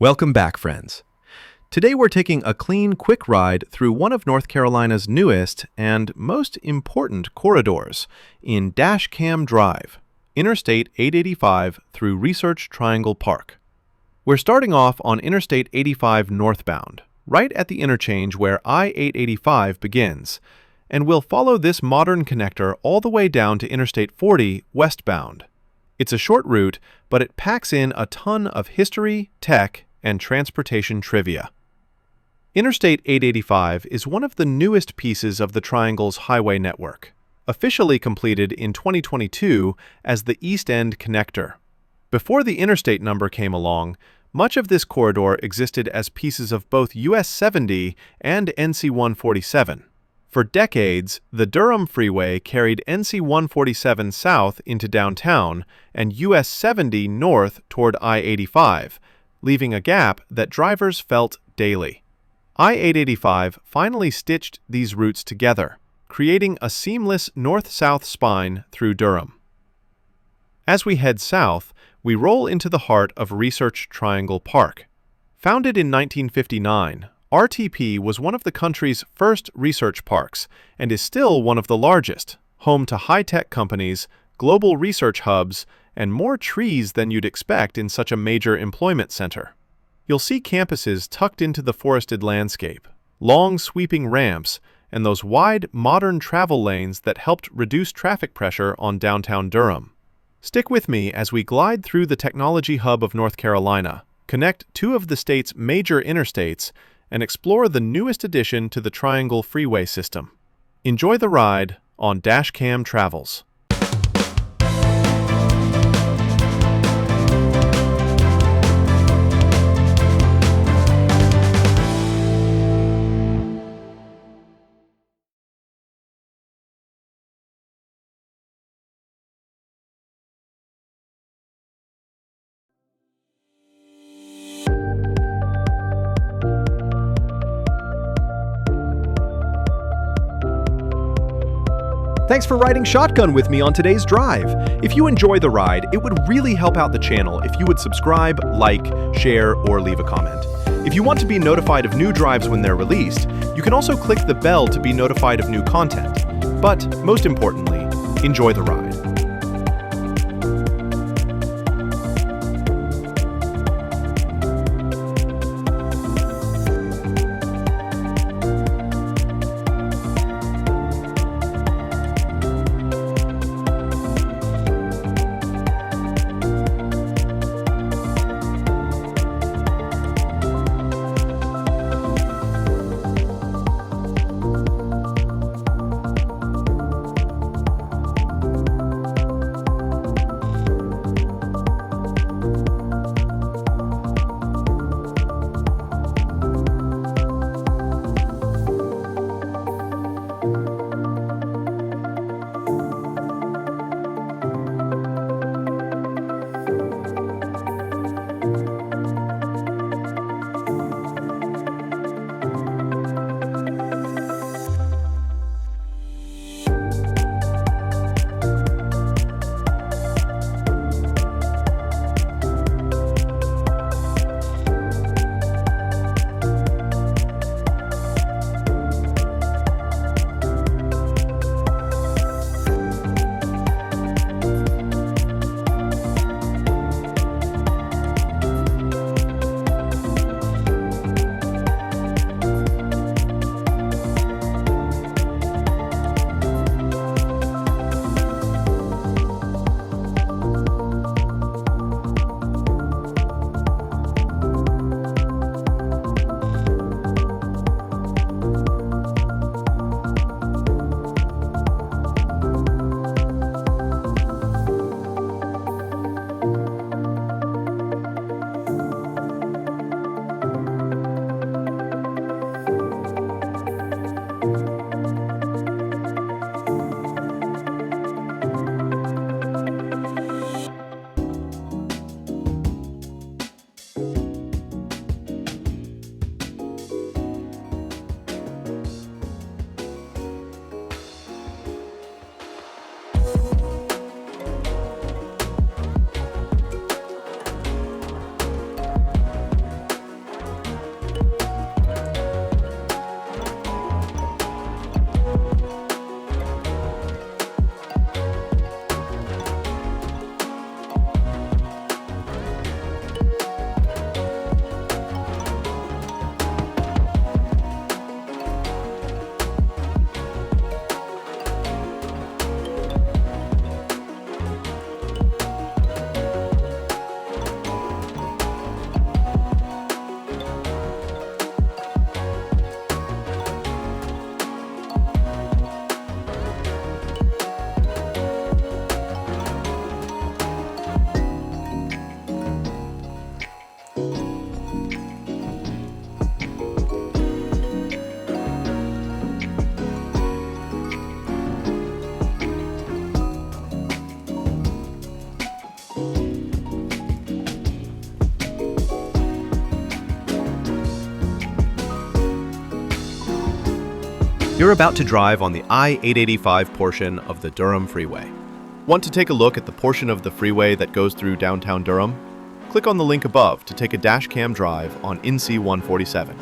Welcome back, friends. Today we're taking a clean, quick ride through one of North Carolina's newest and most important corridors in Dashcam Drive, Interstate 885 through Research Triangle Park. We're starting off on Interstate 85 northbound, right at the interchange where I-885 begins, and we'll follow this modern connector all the way down to Interstate 40 westbound. It's a short route, but it packs in a ton of history, tech, and transportation trivia. Interstate 885 is one of the newest pieces of the Triangle's highway network, officially completed in 2022 as the East End Connector. Before the interstate number came along, much of this corridor existed as pieces of both US 70 and NC 147. For decades, the Durham Freeway carried NC 147 south into downtown and US 70 north toward I-85, leaving a gap that drivers felt daily. I-885 finally stitched these routes together, creating a seamless north-south spine through Durham. As we head south, we roll into the heart of Research Triangle Park. Founded in 1959, RTP was one of the country's first research parks and is still one of the largest, home to high-tech companies, global research hubs, and more trees than you'd expect in such a major employment center. You'll see campuses tucked into the forested landscape, long sweeping ramps, and those wide, modern travel lanes that helped reduce traffic pressure on downtown Durham. Stick with me as we glide through the technology hub of North Carolina, connect two of the state's major interstates, and explore the newest addition to the Triangle Freeway system. Enjoy the ride on Dashcam Travels. Thanks for riding shotgun with me on today's drive. If you enjoy the ride, it would really help out the channel if you would subscribe, like, share, or leave a comment. If you want to be notified of new drives when they're released, you can also click the bell to be notified of new content. But most importantly, enjoy the ride. You're about to drive on the I-885 portion of the Durham Freeway. Want to take a look at the portion of the freeway that goes through downtown Durham? Click on the link above to take a dash cam drive on NC 147.